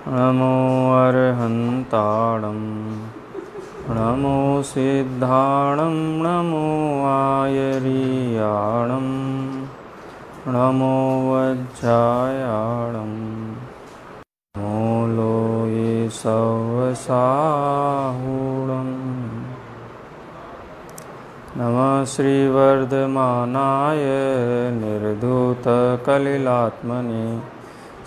नमो अर्हन्ताणं नमो सिद्धाणं नमो आयर्याणं नमो वज्रायाणं नमो लोये सवसाहूणं नमः श्रीवर्धमानाय निर्धूतकलिलात्मने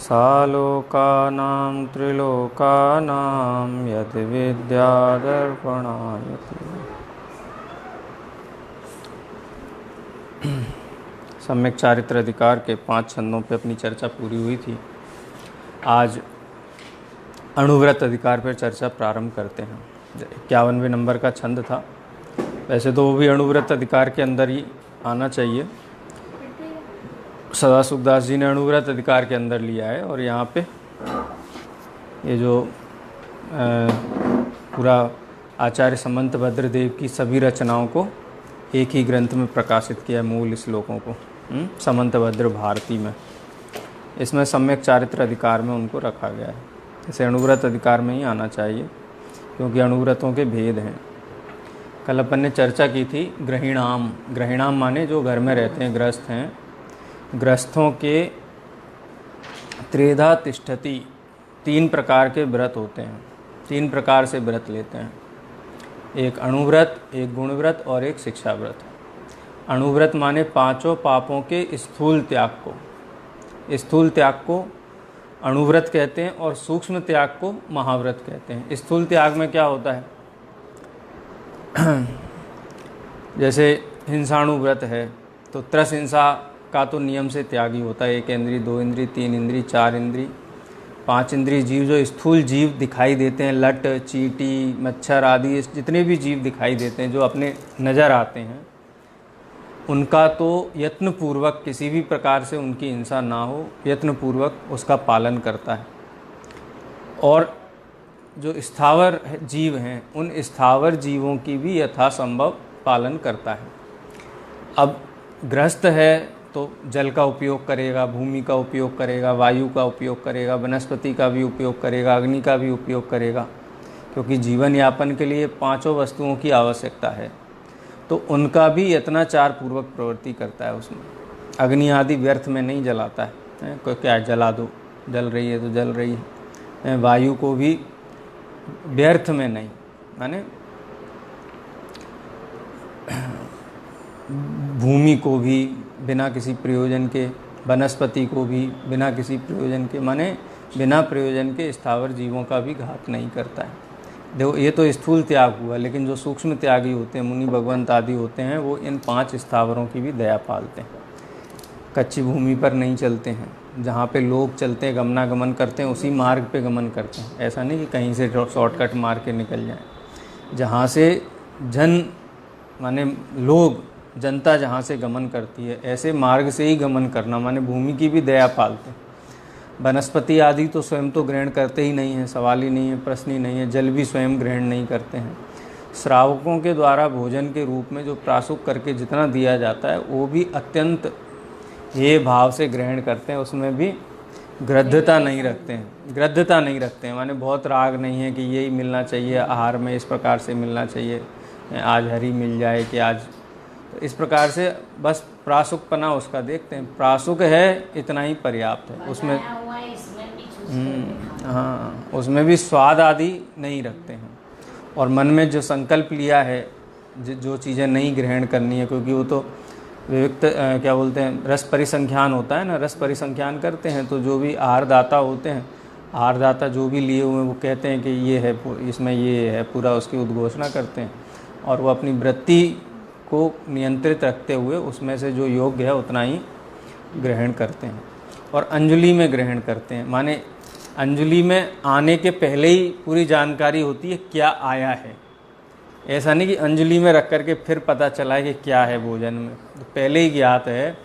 सालोकानां त्रिलोकानां यद्विद्यादर्पणायति। सम्यक चारित्र अधिकार के 5 छंदों पे अपनी चर्चा पूरी हुई थी। आज अणुव्रत अधिकार पर चर्चा प्रारंभ करते हैं। 51वें नंबर का छंद था। वैसे तो वो भी अणुव्रत अधिकार के अंदर ही आना चाहिए। सदा सुखदास जी ने अणुव्रत अधिकार के अंदर लिया है और यहाँ पे ये जो पूरा आचार्य समंत भद्रदेव की सभी रचनाओं को एक ही ग्रंथ में प्रकाशित किया, मूल श्लोकों को समंत भद्र भारती में। इसमें सम्यक चारित्र अधिकार में उनको रखा गया है। इसे अणुव्रत अधिकार में ही आना चाहिए क्योंकि अणुव्रतों के भेद हैं। कल अपन ने चर्चा की थी ग्रहिणाम। ग्रहिणाम माने जो घर में रहते हैं, गृहस्थ हैं। गृहस्थों के त्रेधा तिष्ठति, 3 प्रकार के व्रत होते हैं। 3 प्रकार से व्रत लेते हैं, एक अणुव्रत, एक गुणव्रत और एक शिक्षा व्रत। अणुव्रत माने 5 पापों के स्थूल त्याग को, स्थूल त्याग को अणुव्रत कहते हैं और सूक्ष्म त्याग को महाव्रत कहते हैं। स्थूल त्याग में क्या होता है, जैसे हिंसाणु व्रत है तो त्रस हिंसा का तो नियम से त्याग ही होता है। 1 इंद्री, 2 इंद्री, 3 इंद्री, 4 इंद्री, 5 इंद्री जीव, जो स्थूल जीव दिखाई देते हैं, लट, चींटी, मच्छर आदि जितने भी जीव दिखाई देते हैं जो अपने नज़र आते हैं, उनका तो यत्नपूर्वक किसी भी प्रकार से उनकी हिंसा ना हो, यत्नपूर्वक उसका पालन करता है। और जो स्थावर जीव हैं उन स्थावर जीवों की भी यथासंभव पालन करता है। अब गृहस्थ है तो जल का उपयोग करेगा, भूमि का उपयोग करेगा, वायु का उपयोग करेगा, वनस्पति का भी उपयोग करेगा, अग्नि का भी उपयोग करेगा, क्योंकि जीवन यापन के लिए 5 वस्तुओं की आवश्यकता है। तो उनका भी यत्नाचार पूर्वक प्रवृत्ति करता है। उसमें अग्नि आदि व्यर्थ में नहीं जलाता है, कोई क्या जला दो, जल रही है तो जल रही है। वायु को भी व्यर्थ में नहीं, माने भूमि को भी बिना किसी प्रयोजन के, वनस्पति को भी बिना किसी प्रयोजन के, माने बिना प्रयोजन के स्थावर जीवों का भी घात नहीं करता है। देखो ये तो स्थूल त्याग हुआ, लेकिन जो सूक्ष्म त्यागी होते हैं, मुनि भगवंत आदि होते हैं, वो इन 5 स्थावरों की भी दया पालते हैं। कच्ची भूमि पर नहीं चलते हैं, जहाँ पे लोग चलते हैं, गमनागमन करते हैं, उसी मार्ग पे गमन करते हैं। ऐसा नहीं कि कहीं से शॉर्टकट मार के निकल जाएं। जहाँ से जन माने लोग, जनता जहाँ से गमन करती है, ऐसे मार्ग से ही गमन करना, माने भूमि की भी दया पालते हैं। वनस्पति आदि तो स्वयं तो ग्रहण करते ही नहीं हैं, सवाल ही नहीं है, प्रश्न ही नहीं है। जल भी स्वयं ग्रहण नहीं करते हैं। श्रावकों के द्वारा भोजन के रूप में जो प्राशुक करके जितना दिया जाता है वो भी अत्यंत ये भाव से ग्रहण करते हैं। उसमें भी गृद्धता नहीं रखते हैं, गृद्धता नहीं रखते हैं, माने बहुत राग नहीं है कि यही मिलना चाहिए, आहार में इस प्रकार से मिलना चाहिए, आज हरी मिल जाए कि आज, इस प्रकार से बस प्राशुकपना उसका देखते हैं। प्राशुक है इतना ही पर्याप्त है। उसमें हाँ, उसमें भी स्वाद आदि नहीं रखते हैं। और मन में जो संकल्प लिया है, जो चीज़ें नहीं ग्रहण करनी है, क्योंकि वो तो विविक्त क्या बोलते हैं, रस परिसंख्यान होता है ना, रस परिसंख्यान करते हैं। तो जो भी आहारदाता होते हैं, आहारदाता जो भी लिए हुए हैं, वो कहते हैं कि ये है, इसमें ये है, पूरा उसकी उद्घोषणा करते हैं। और वो अपनी वृत्ति को नियंत्रित रखते हुए उसमें से जो योग्य है उतना ही ग्रहण करते हैं। और अंजलि में ग्रहण करते हैं, माने अंजलि में आने के पहले ही पूरी जानकारी होती है क्या आया है। ऐसा नहीं कि अंजलि में रख करके फिर पता चला है कि क्या है भोजन में, तो पहले ही ज्ञात है।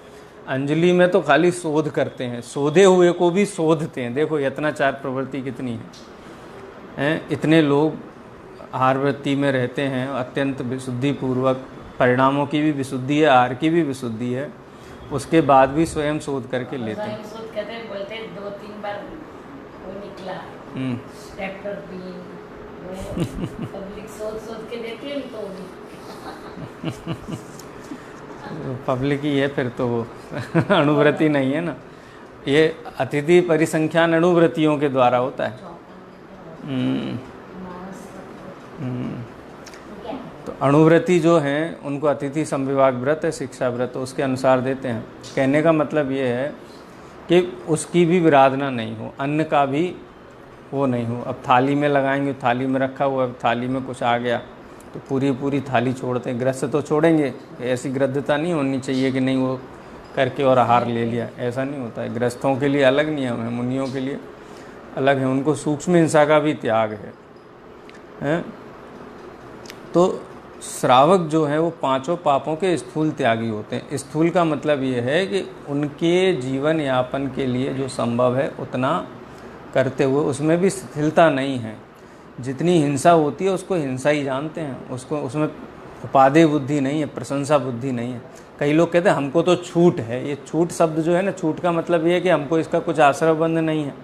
अंजलि में तो खाली शोध करते हैं, शोधे हुए को भी शोधते हैं। देखो यत्नाचार प्रवृत्ति कितनी है। इतने लोग आहार वृत्ति में रहते हैं, अत्यंत विशुद्धि पूर्वक, परिणामों की भी विशुद्धि है, आहार की भी विशुद्धि है, उसके बाद भी स्वयं शोध करके लेते हैं। शोध करते बोलते 2-3 बार वो निकला हम्म। ट्रैक्टर भी पब्लिक सोच सोच के देती है तो पब्लिक ही है फिर तो वो अणुव्रती नहीं है ना, ये अतिथि परिसंख्यान अणुव्रतियों के द्वारा होता है। हम्म। हम्म। तो अणुव्रती जो हैं उनको अतिथि संविभाग व्रत है, शिक्षा व्रत उसके अनुसार देते हैं। कहने का मतलब ये है कि उसकी भी विराधना नहीं हो, अन्न का भी वो नहीं हो। अब थाली में लगाएंगे, थाली में रखा हुआ, अब थाली में कुछ आ गया तो पूरी पूरी थाली छोड़ते हैं। ग्रस्त तो छोड़ेंगे, ऐसी ग्रद्धता नहीं होनी चाहिए कि नहीं वो करके और आहार ले लिया, ऐसा नहीं होता है। ग्रस्तों के लिए अलग नियम है, मुनियों के लिए अलग है, उनको सूक्ष्म हिंसा का भी त्याग है? तो श्रावक जो है वो पांचों पापों के स्थूल त्यागी होते हैं। स्थूल का मतलब ये है कि उनके जीवन यापन के लिए जो संभव है उतना करते हुए उसमें भी शिथिलता नहीं है। जितनी हिंसा होती है उसको हिंसा ही जानते हैं, उसको उसमें उपादेय बुद्धि नहीं है, प्रशंसा बुद्धि नहीं है। कई लोग कहते हैं हमको तो छूट है। ये छूट शब्द जो है ना, छूट का मतलब ये है कि हमको इसका कुछ आश्रयबंध नहीं है,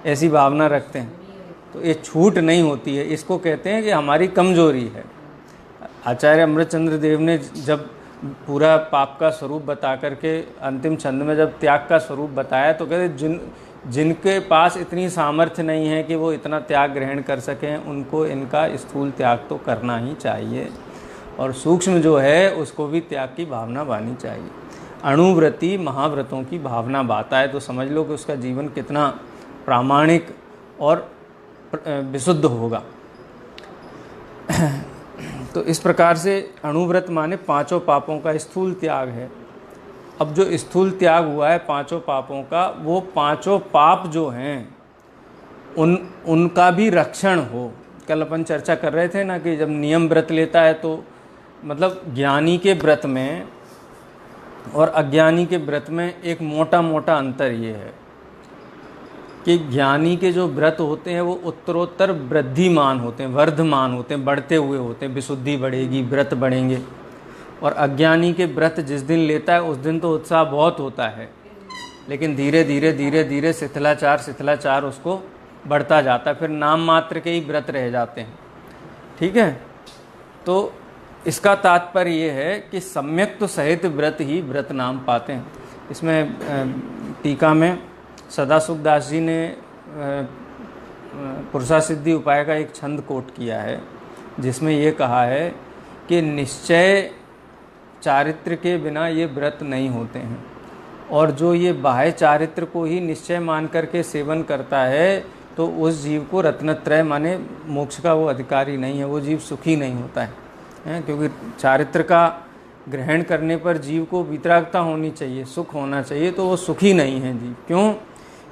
ऐसी भावना रखते हैं। तो ये छूट नहीं होती है, इसको कहते हैं कि हमारी कमजोरी है। आचार्य अमृतचंद्र देव ने जब पूरा पाप का स्वरूप बता करके अंतिम छंद में जब त्याग का स्वरूप बताया तो कहते जिनके पास इतनी सामर्थ्य नहीं है कि वो इतना त्याग ग्रहण कर सकें, उनको इनका स्थूल त्याग तो करना ही चाहिए, और सूक्ष्म जो है उसको भी त्याग की भावना बानी चाहिए। अणुव्रती महाव्रतों की भावना बाता है तो समझ लो कि उसका जीवन कितना प्रामाणिक और विशुद्ध होगा। तो इस प्रकार से अणुव्रत माने पांचों पापों का स्थूल त्याग है। अब जो स्थूल त्याग हुआ है पांचों पापों का, वो पांचों पाप जो हैं उनका भी रक्षण हो। कल अपन चर्चा कर रहे थे ना कि जब नियम व्रत लेता है तो मतलब ज्ञानी के व्रत में और अज्ञानी के व्रत में एक मोटा मोटा अंतर ये है कि ज्ञानी के जो व्रत होते हैं वो उत्तरोत्तर वृद्धिमान होते हैं, वर्धमान होते हैं, बढ़ते हुए होते हैं, विशुद्धि बढ़ेगी, व्रत बढ़ेंगे। और अज्ञानी के व्रत जिस दिन लेता है उस दिन तो उत्साह बहुत होता है, लेकिन धीरे धीरे धीरे धीरे शिथिलाचार उसको बढ़ता जाता है, फिर नाम मात्र के ही व्रत रह जाते हैं। ठीक है, तो इसका तात्पर्य ये है कि सम्यक तो सहित व्रत ही व्रत नाम पाते हैं। इसमें टीका में सदासुखदास जी ने पुरुषा सिद्धि उपाय का एक छंद कोट किया है, जिसमें ये कहा है कि निश्चय चारित्र के बिना ये व्रत नहीं होते हैं, और जो ये बाह्य चारित्र को ही निश्चय मान करके सेवन करता है तो उस जीव को रत्नत्रय माने मोक्ष का वो अधिकारी नहीं है, वो जीव सुखी नहीं होता है, क्योंकि चारित्र का ग्रहण करने पर जीव को वितरागता होनी चाहिए, सुख होना चाहिए, तो वो सुखी नहीं है जीव। क्यों?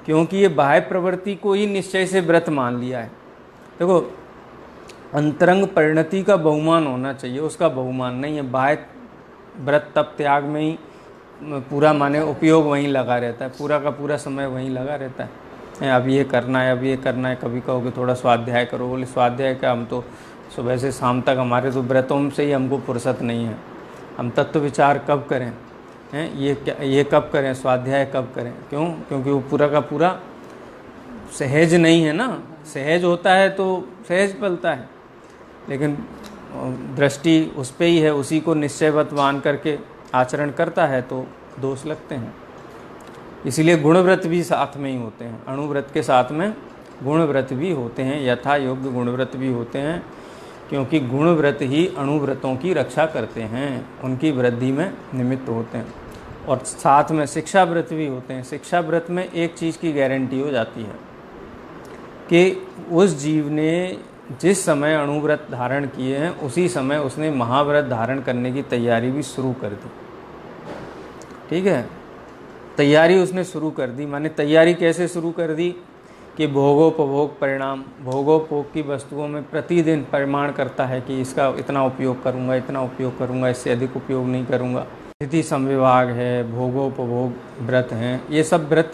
क्योंकि ये बाह्य प्रवृत्ति को ही निश्चय से व्रत मान लिया है। देखो, अंतरंग परिणति का बहुमान होना चाहिए, उसका बहुमान नहीं है। बाह्य व्रत तप त्याग में ही पूरा माने उपयोग वहीं लगा रहता है, पूरा का पूरा समय वहीं लगा रहता है। अब ये करना है, अब ये करना है। कभी कहोगे थोड़ा स्वाध्याय करो, बोले स्वाध्याय का, हम तो सुबह से शाम तक हमारे तो व्रतों से ही हमको फुर्सत नहीं है, हम तत्व विचार कब करें, हैं ये कब करें, स्वाध्याय कब करें? क्यों? क्योंकि वो पूरा का पूरा सहज नहीं है ना। सहज होता है तो सहज पलता है, लेकिन दृष्टि उस पे ही है, उसी को निश्चयवत मान करके आचरण करता है तो दोष लगते हैं। इसीलिए गुणव्रत भी साथ में ही होते हैं, अणुव्रत के साथ में गुणव्रत भी होते हैं, यथा योग्य गुणव्रत भी होते हैं, क्योंकि गुणव्रत ही अणुव्रतों की रक्षा करते हैं, उनकी वृद्धि में निमित्त होते हैं। और साथ में शिक्षा व्रत भी होते हैं। शिक्षा व्रत में एक चीज़ की गारंटी हो जाती है कि उस जीव ने जिस समय अणुव्रत धारण किए हैं उसी समय उसने महाव्रत धारण करने की तैयारी भी शुरू कर दी। ठीक है, तैयारी उसने शुरू कर दी। माने तैयारी कैसे शुरू कर दी कि भोगोपभोग परिणाम, भोगोपभोग की वस्तुओं में प्रतिदिन परिमाण करता है कि इसका इतना उपयोग करूँगा, इतना उपयोग करूँगा, इससे अधिक उपयोग नहीं करूँगा। स्थिति संविभाग है, भोगोपभोग व्रत हैं, ये सब व्रत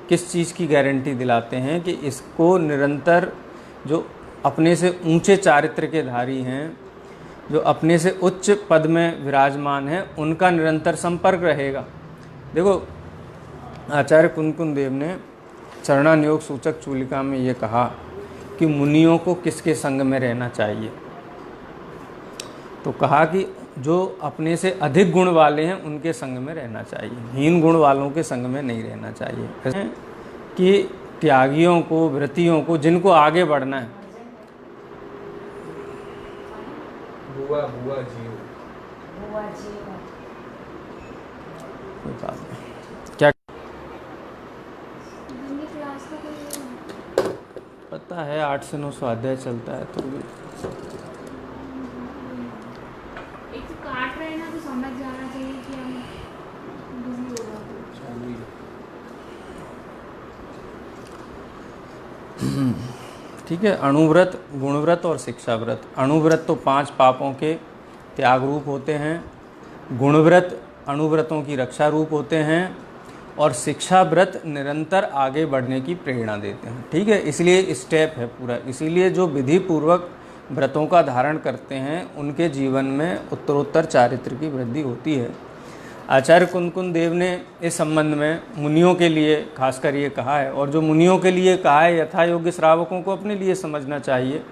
किस चीज़ की गारंटी दिलाते हैं कि इसको निरंतर जो अपने से ऊंचे चारित्र के धारी हैं, जो अपने से उच्च पद में विराजमान हैं, उनका निरंतर संपर्क रहेगा। देखो, आचार्य कुंकुन देव ने चरणान योग सूचक चूलिका में ये कहा कि मुनियों को किसके संग में रहना चाहिए, तो कहा कि जो अपने से अधिक गुण वाले हैं उनके संग में रहना चाहिए, हीन गुण वालों के संग में नहीं रहना चाहिए। कि त्यागियों को, व्रतियों को, जिनको आगे बढ़ना है, बुआ जी क्या पता है 8 से 9 स्वाध्याय चलता है तो भी एक तो काट रहे हैं ना, तो समझ जाना चाहिए कि हम बिजी हो गए। ठीक है। अणुव्रत, गुणव्रत और शिक्षा व्रत। अणुव्रत तो 5 पापों के त्याग रूप होते हैं, गुणव्रत अणुव्रतों की रक्षा रूप होते हैं, और शिक्षा व्रत निरंतर आगे बढ़ने की प्रेरणा देते हैं। ठीक है, इसलिए स्टेप है पूरा। इसीलिए जो विधि पूर्वक व्रतों का धारण करते हैं उनके जीवन में उत्तरोत्तर चारित्र की वृद्धि होती है। आचार्य कुंदकुंद देव ने इस संबंध में मुनियों के लिए खासकर ये कहा है, और जो मुनियों के लिए कहा है यथा योग्य श्रावकों को अपने लिए समझना चाहिए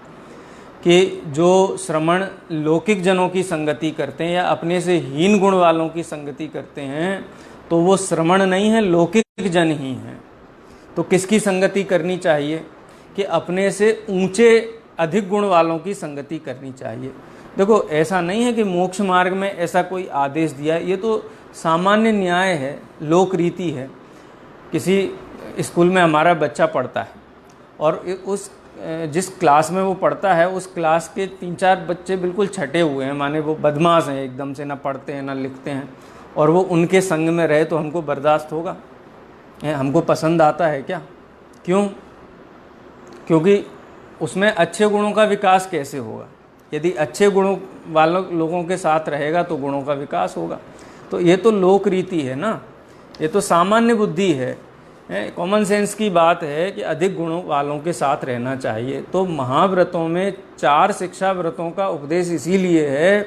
कि जो श्रमण लौकिक जनों की संगति करते हैं या अपने से हीन गुण वालों की संगति करते हैं तो वो श्रमण नहीं है, लौकिक जन ही हैं। तो किसकी संगति करनी चाहिए कि अपने से ऊंचे अधिक गुण वालों की संगति करनी चाहिए। देखो, ऐसा नहीं है कि मोक्ष मार्ग में ऐसा कोई आदेश दिया है, ये तो सामान्य न्याय है, लोक रीति है। किसी स्कूल में हमारा बच्चा पढ़ता है और उस जिस क्लास में वो पढ़ता है उस क्लास के 3-4 बच्चे बिल्कुल छटे हुए हैं, माने वो बदमाश हैं, एकदम से ना पढ़ते हैं ना लिखते हैं, और वो उनके संग में रहे तो हमको बर्दाश्त होगा? हमको पसंद आता है क्या? क्यों? क्योंकि उसमें अच्छे गुणों का विकास कैसे होगा? यदि अच्छे गुणों वालों लोगों के साथ रहेगा तो गुणों का विकास होगा। तो ये तो लोक रीति है ना, ये तो सामान्य बुद्धि है, कॉमन सेंस की बात है कि अधिक गुणों वालों के साथ रहना चाहिए। तो महाव्रतों में 4 शिक्षा व्रतों का उपदेश इसीलिए है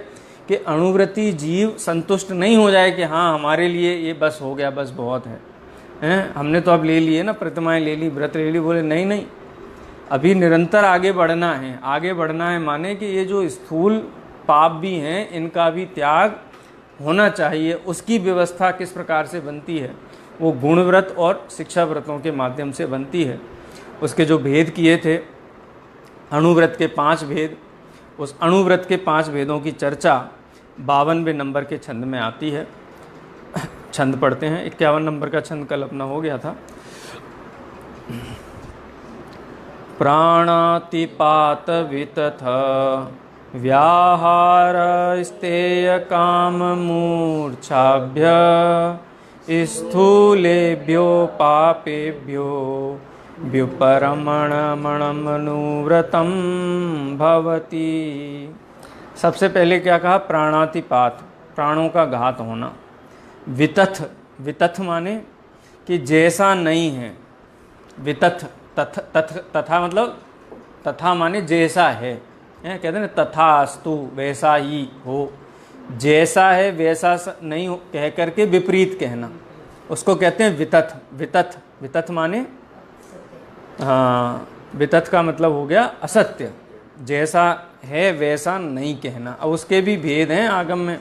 कि अणुव्रती जीव संतुष्ट नहीं हो जाए कि हाँ हमारे लिए ये बस हो गया, बस बहुत है, हमने तो अब ले लिए ना, प्रतिमाएं ले ली, व्रत ले ली। बोले नहीं नहीं, अभी निरंतर आगे बढ़ना है। आगे बढ़ना है माने कि ये जो स्थूल पाप भी हैं इनका भी त्याग होना चाहिए। उसकी व्यवस्था किस प्रकार से बनती है? वो गुणव्रत और शिक्षा व्रतों के माध्यम से बनती है। उसके जो भेद किए थे, अणुव्रत के 5 भेद, उस अणुव्रत के 5 भेदों की चर्चा 52वें नंबर के छंद में आती है। छंद पढ़ते हैं। 51 नंबर का छंद कल अपना हो गया था। प्राणातिपात वितथ व्याहार स्तेय काम मूर्छाभ्य स्थूलेभ्यो पापेभ्यो व्युपरमणमणमनुव्रतम भवति। सबसे पहले क्या कहा? प्राणातिपात, प्राणों का घात होना। वितथ, वितथ माने कि जैसा नहीं है। वितथ, तथा मतलब तथा माने जैसा है, कहते हैं ना तथा अस्तु, वैसा ही हो। जैसा है वैसा नहीं हो कह करके विपरीत कहना, उसको कहते हैं वितथ। वितथ, वितथ माने हाँ, वितथ का मतलब हो गया असत्य। जैसा है वैसा नहीं कहना। अब उसके भी भेद हैं आगम में,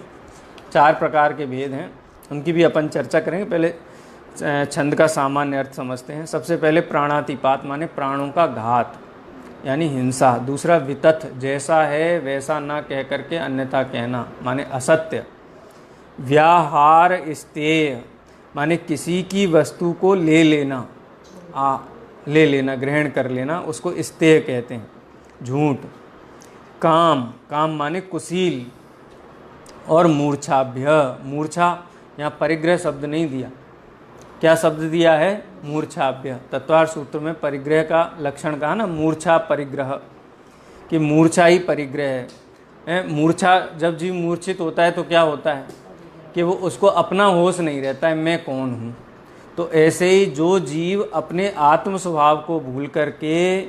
4 प्रकार के भेद हैं, उनकी भी अपन चर्चा करेंगे। पहले छंद का सामान्य अर्थ समझते हैं। सबसे पहले प्राणातिपात माने प्राणों का घात यानी हिंसा। दूसरा वितथ, जैसा है वैसा ना कह करके अन्यथा कहना माने असत्य। व्याहार स्तेय माने किसी की वस्तु को ले लेना, ले लेना, ग्रहण कर लेना, उसको स्तेय कहते हैं, झूठ। काम, काम माने कुशील। और मूर्छाभ्य, मूर्छा यहाँ परिग्रह शब्द नहीं दिया, क्या शब्द दिया है? मूर्छाभ्य। तत्वार्थ सूत्र में परिग्रह का लक्षण कहा ना, मूर्छा परिग्रह, कि मूर्छा ही परिग्रह है। मूर्छा, जब जीव मूर्छित होता है तो क्या होता है कि वो उसको अपना होश नहीं रहता है, मैं कौन हूँ। तो ऐसे ही जो जीव अपने आत्म स्वभाव को भूल करके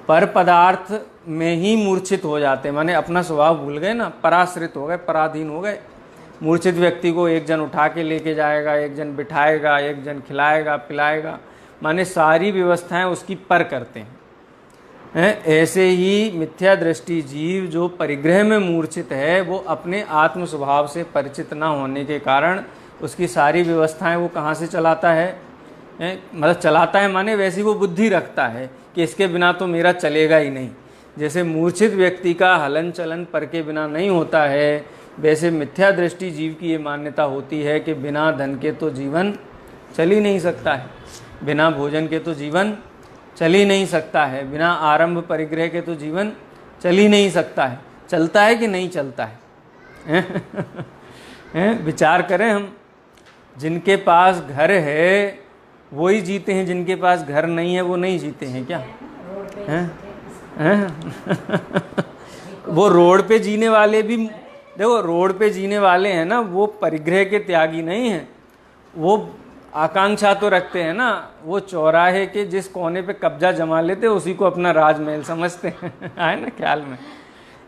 पर पदार्थ में ही मूर्छित हो जाते हैं, माने अपना स्वभाव भूल गए ना, पराश्रित हो गए, पराधीन हो गए। मूर्छित व्यक्ति को एक जन उठा के लेके जाएगा, एक जन बिठाएगा, एक जन खिलाएगा पिलाएगा, माने सारी व्यवस्थाएं उसकी पर करते हैं। ऐसे ही मिथ्या दृष्टि जीव जो परिग्रह में मूर्छित है, वो अपने आत्म स्वभाव से परिचित न होने के कारण उसकी सारी व्यवस्थाएं वो कहाँ से चलाता है, मतलब चलाता है माने वैसी वो बुद्धि रखता है कि इसके बिना तो मेरा चलेगा ही नहीं। जैसे मूर्छित व्यक्ति का हलन चलन पर के बिना नहीं होता है, वैसे मिथ्या दृष्टि जीव की ये मान्यता होती है कि बिना धन के तो जीवन चल ही नहीं सकता है, बिना भोजन के तो जीवन चल ही नहीं सकता है, बिना आरंभ परिग्रह के तो जीवन चल ही नहीं सकता है। चलता है कि नहीं चलता है? विचार करें हम, जिनके पास घर है वो ही जीते हैं, जिनके पास घर नहीं है वो नहीं जीते हैं क्या? वो रोड पे जीने वाले भी, देखो रोड पे जीने वाले हैं ना, वो परिग्रह के त्यागी नहीं हैं, वो आकांक्षा तो रखते हैं ना, वो चौराहे के जिस कोने पे कब्जा जमा लेते उसी को अपना राजमहल समझते हैं है ना ख्याल में।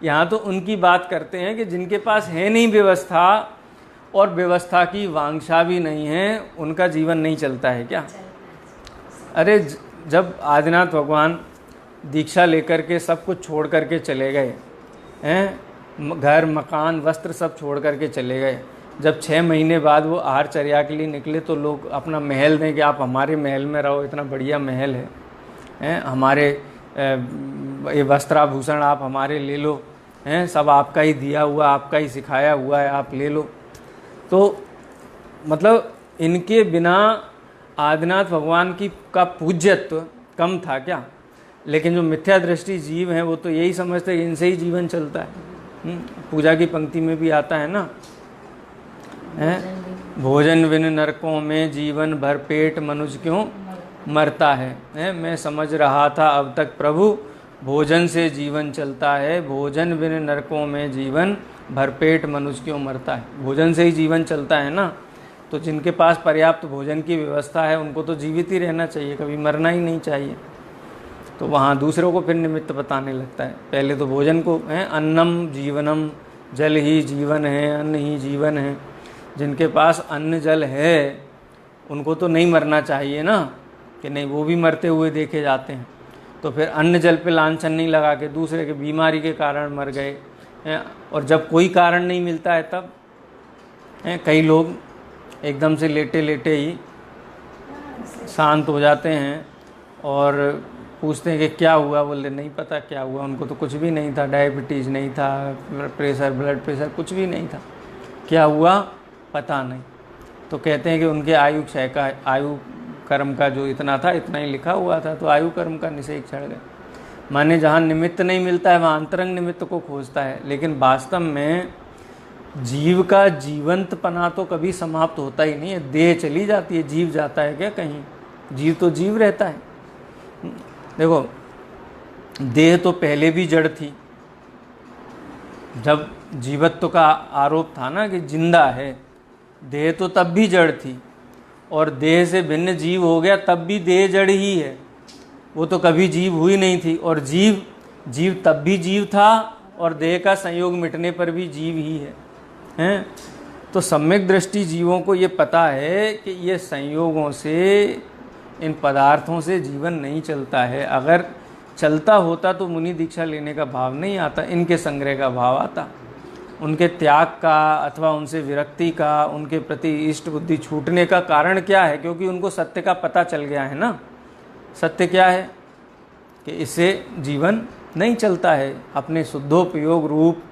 यहाँ तो उनकी बात करते हैं कि जिनके पास है नहीं व्यवस्था और व्यवस्था की वांछा भी नहीं है, उनका जीवन नहीं चलता है क्या? अरे जब आदिनाथ भगवान दीक्षा लेकर के सब कुछ छोड़ करके चले गए हैं, घर मकान वस्त्र सब छोड़ करके चले गए, जब 6 महीने बाद वो आहारचर्या के लिए निकले तो लोग अपना महल दें कि आप हमारे महल में रहो, इतना बढ़िया महल है, हमारे ये वस्त्राभूषण आप हमारे ले लो, हैं सब आपका ही दिया हुआ, आपका ही सिखाया हुआ है, आप ले लो। तो मतलब इनके बिना आदिनाथ भगवान का पूज्यत्व कम था क्या? लेकिन जो मिथ्या दृष्टि जीव हैं वो तो यही समझते हैं इनसे ही जीवन चलता है। पूजा की पंक्ति में भी आता है ना, भोजन बिन नरकों में जीवन भर पेट मनुष्य क्यों मरता है? मैं समझ रहा था अब तक प्रभु भोजन से जीवन चलता है, भोजन बिन नरकों में जीवन भरपेट मनुष्य क्यों मरता है? भोजन से ही जीवन चलता है ना, तो जिनके पास पर्याप्त भोजन की व्यवस्था है उनको तो जीवित ही रहना चाहिए, कभी मरना ही नहीं चाहिए। तो वहाँ दूसरों को फिर निमित्त बताने लगता है। पहले तो भोजन को है, अन्नम जीवनम, जल ही जीवन है, अन्न ही जीवन है। जिनके पास अन्न जल है उनको तो नहीं मरना चाहिए ना, कि नहीं वो भी मरते हुए देखे जाते हैं। तो फिर अन्न जल पे लांछन नहीं लगा के दूसरे के बीमारी के कारण मर गए, और जब कोई कारण नहीं मिलता है तब कई लोग एकदम से लेटे लेटे ही शांत हो जाते हैं और पूछते हैं कि क्या हुआ, बोले नहीं पता क्या हुआ, उनको तो कुछ भी नहीं था, डायबिटीज़ नहीं था, प्रेशर ब्लड प्रेशर कुछ भी नहीं था, क्या हुआ पता नहीं। तो कहते हैं कि उनके आयु क्षय का, आयु कर्म का जो इतना था इतना ही लिखा हुआ था, तो आयु कर्म का निषेध चढ़ गए। माने जहाँ निमित्त नहीं मिलता है वहाँ अंतरंग निमित्त को खोजता है, लेकिन वास्तव में जीव का जीवंतपना तो कभी समाप्त होता ही नहीं है। देह चली जाती है, जीव जाता है क्या कहीं? जीव तो जीव रहता है। देखो देह तो पहले भी जड़ थी, जब जीवत्व का आरोप था ना कि जिंदा है, देह तो तब भी जड़ थी, और देह से भिन्न जीव हो गया तब भी देह जड़ ही है, वो तो कभी जीव हुई नहीं थी। और जीव तब भी जीव था और देह का संयोग मिटने पर भी जीव ही है। तो सम्यक दृष्टि जीवों को ये पता है कि ये संयोगों से, इन पदार्थों से जीवन नहीं चलता है। अगर चलता होता तो मुनि दीक्षा लेने का भाव नहीं आता, इनके संग्रह का भाव आता, उनके त्याग का अथवा उनसे विरक्ति का, उनके प्रति इष्ट बुद्धि छूटने का कारण क्या है? क्योंकि उनको सत्य का पता चल गया है ना। सत्य क्या है कि इससे जीवन नहीं चलता है, अपने शुद्धोपयोग रूप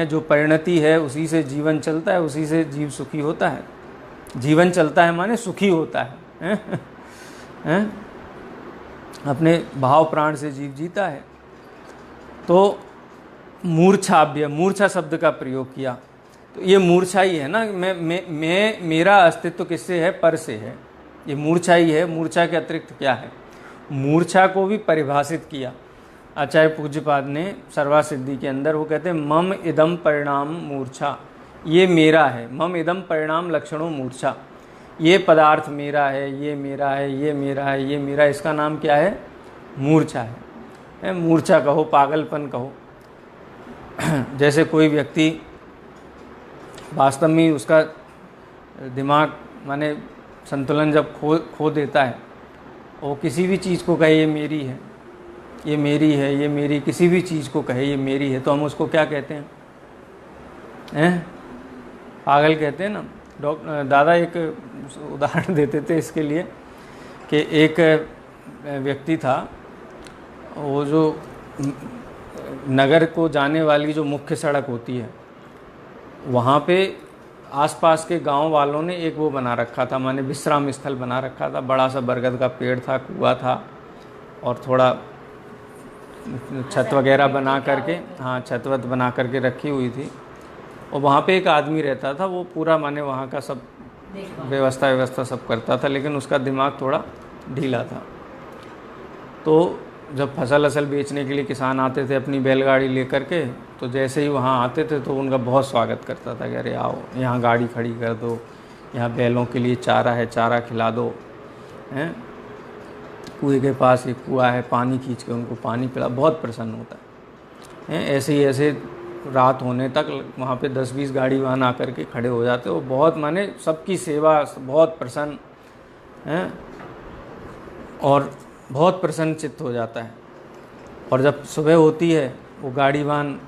जो परिणति है उसी से जीवन चलता है, उसी से जीव सुखी होता है। जीवन चलता है माने सुखी होता है, अपने भाव प्राण से जीव जीता है। तो मूर्छा शब्द का प्रयोग किया, तो ये मूर्छा ही है ना। मेरा अस्तित्व किससे है? पर से है, ये मूर्छा ही है। मूर्छा के अतिरिक्त क्या है? मूर्छा को भी परिभाषित किया आचार्य पूज्यपाद ने सर्वासिद्धि के अंदर। वो कहते हैं मम इदम परिणाम मूर्छा, ये मेरा है। मम इदम परिणाम लक्षणों मूर्छा, ये पदार्थ मेरा है, ये मेरा है, ये मेरा है, ये मेरा, इसका नाम क्या है? मूर्छा है। मूर्छा कहो, पागलपन कहो। जैसे कोई व्यक्ति वास्तव में उसका दिमाग माने संतुलन जब खो देता है, वो किसी भी चीज़ को कहे ये मेरी है, ये मेरी है, ये मेरी, किसी भी चीज़ को कहे ये मेरी है, तो हम उसको क्या कहते हैं? पागल कहते हैं ना। दादा एक उदाहरण देते थे इसके लिए कि एक व्यक्ति था, वो जो नगर को जाने वाली जो मुख्य सड़क होती है, वहाँ पे आसपास के गांव वालों ने एक वो बना रखा था, माने विश्राम स्थल बना रखा था। बड़ा सा बरगद का पेड़ था, कुआं था, और थोड़ा छत वगैरह बना करके, हाँ, छत वत बना करके रखी हुई थी। और वहाँ पे एक आदमी रहता था, वो पूरा माने वहाँ का सब व्यवस्था सब करता था, लेकिन उसका दिमाग थोड़ा ढीला था। तो जब फसल बेचने के लिए किसान आते थे अपनी बैलगाड़ी लेकर के, तो जैसे ही वहाँ आते थे तो उनका बहुत स्वागत करता था कि अरे आओ, यहाँ गाड़ी खड़ी कर दो, यहाँ बैलों के लिए चारा है, चारा खिला दो, हैं। कुएं के पास एक कुआं है, पानी खींच के उनको पानी पिला, बहुत प्रसन्न होता है। ऐसे ही ऐसे रात होने तक वहाँ पे 10-20 गाड़ी वाहन आकर के खड़े हो जाते। वो बहुत माने सबकी सेवा, बहुत प्रसन्न हैं, और बहुत प्रसन्न चित्त हो जाता है। और जब सुबह होती है, वो गाड़ी वाहन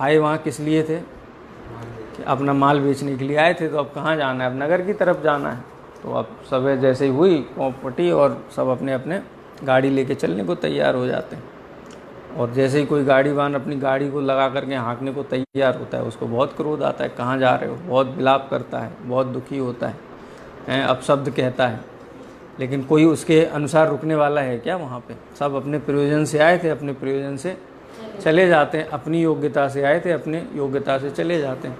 आए वहाँ किस लिए थे? कि अपना माल बेचने के लिए आए थे। तो अब कहाँ जाना है? अब नगर की तरफ जाना है। तो अब सुबह जैसे ही हुई पटी, और सब अपने अपने गाड़ी लेके चलने को तैयार हो जाते हैं। और जैसे ही कोई गाड़ी वाहन अपनी गाड़ी को लगा करके हाँकने को तैयार होता है, उसको बहुत क्रोध आता है, कहाँ जा रहे हो? बहुत विलाप करता है, बहुत दुखी होता है, अपशब्द कहता है। लेकिन कोई उसके अनुसार रुकने वाला है क्या वहाँ पे? सब अपने प्रयोजन से आए थे, अपने प्रयोजन से चले जाते हैं। अपनी योग्यता से आए थे, अपने योग्यता से चले जाते हैं।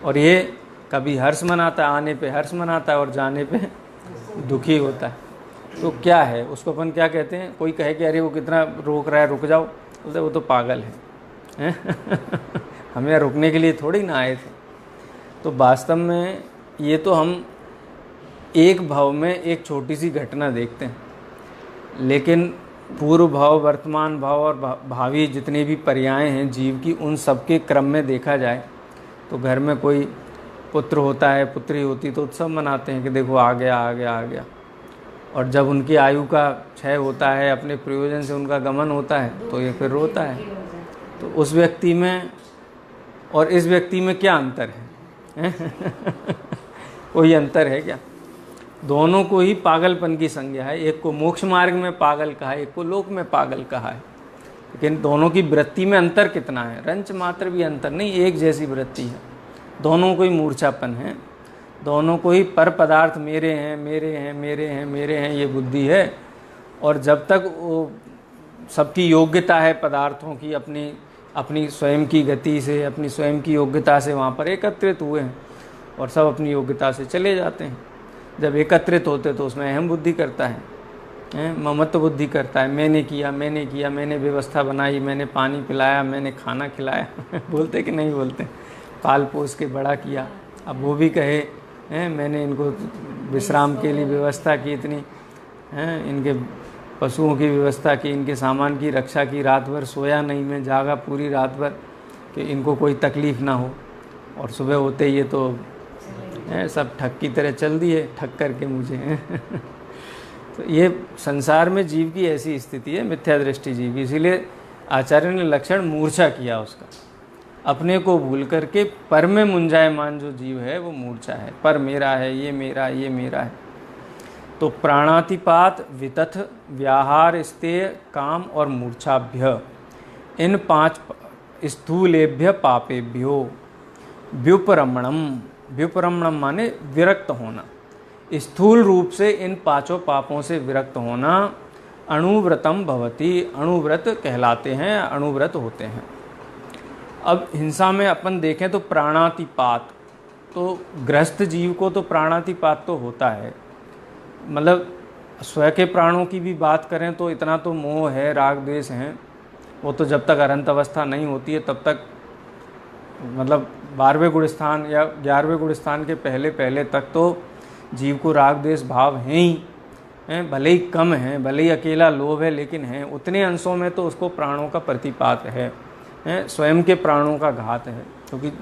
और ये कभी हर्ष मनाता है, आने पे हर्ष मनाता है, और जाने पे दुखी होता है। तो क्या है उसको अपन क्या कहते हैं? कोई कहे कि अरे वो कितना रोक रहा है, रुक जाओ, बोलते वो तो पागल है। हम यहाँ रुकने के लिए थोड़ी ना आए थे। तो वास्तव में ये तो हम एक भाव में एक छोटी सी घटना देखते हैं, लेकिन पूर्व भाव, वर्तमान भाव और भावी जितने भी पर्याय हैं जीव की, उन सब के क्रम में देखा जाए तो घर में कोई पुत्र होता है, पुत्री होती, तो उत्सव मनाते हैं कि देखो आ गया, आ गया, आ गया। और जब उनकी आयु का क्षय होता है, अपने प्रयोजन से उनका गमन होता है, तो ये फिर रोता है। तो उस व्यक्ति में और इस व्यक्ति में क्या अंतर है? कोई अंतर है क्या? दोनों को ही पागलपन की संज्ञा है। एक को मोक्ष मार्ग में पागल कहा है, एक को लोक में पागल कहा है। लेकिन दोनों की वृत्ति में अंतर कितना है? रंच मात्र भी अंतर नहीं, एक जैसी वृत्ति है। दोनों को ही मूर्छापन है, दोनों को ही पर पदार्थ मेरे हैं, मेरे हैं, मेरे हैं, मेरे हैं, ये बुद्धि है। और जब तक वो सबकी योग्यता है पदार्थों की, अपनी स्वयं की गति से, अपनी स्वयं की योग्यता से वहाँ पर एकत्रित हुए हैं, और सब अपनी योग्यता से चले जाते हैं। जब एकत्रित होते तो उसमें अहम बुद्धि करता है, ममत्व बुद्धि करता है। मैंने किया, मैंने किया, मैंने व्यवस्था बनाई, मैंने पानी पिलाया, मैंने खाना खिलाया। बोलते कि नहीं बोलते? पाल पोस के बड़ा किया। अब वो भी कहे मैंने इनको विश्राम के लिए व्यवस्था की, इतनी इनके पशुओं की व्यवस्था की, इनके सामान की रक्षा की, रात भर सोया नहीं, मैं जागा पूरी रात भर कि इनको कोई तकलीफ़ ना हो। और सुबह होते ये तो सब ठग की तरह चल दिए, ठग करके मुझे। तो ये संसार में जीव की ऐसी स्थिति है, मिथ्या दृष्टि जीव। इसीलिए आचार्य ने लक्षण मूर्छा किया उसका। अपने को भूल करके पर में मुंजायमान जो जीव है वो मूर्छा है। पर मेरा है, ये मेरा, ये मेरा है। तो प्राणातिपात, वितथ, व्याहार, स्तेय, काम और मूर्छाभ्य, इन 5 स्थूलेभ्य पापेभ्यो व्युपरमणम। व्युपरमणम माने विरक्त होना। स्थूल रूप से इन 5 पापों से विरक्त होना अणुव्रतम भवति। अणुव्रत कहलाते हैं, अणुव्रत होते हैं। अब हिंसा में अपन देखें तो प्राणातिपात, तो गृहस्थ जीव को तो प्राणातिपात तो होता है। मतलब स्वयं के प्राणों की भी बात करें तो इतना तो मोह है, राग द्वेष हैं, वो तो जब तक अरंत अवस्था नहीं होती है तब तक, मतलब 12वें गुण स्थान या 11वें गुण स्थान के पहले तक तो जीव को राग द्वेष भाव हैं ही, भले ही कम हैं, भले ही अकेला लोभ है, लेकिन हैं। उतने अंशों में तो उसको प्राणों का प्रतिपात है, स्वयं के प्राणों का घात है। क्योंकि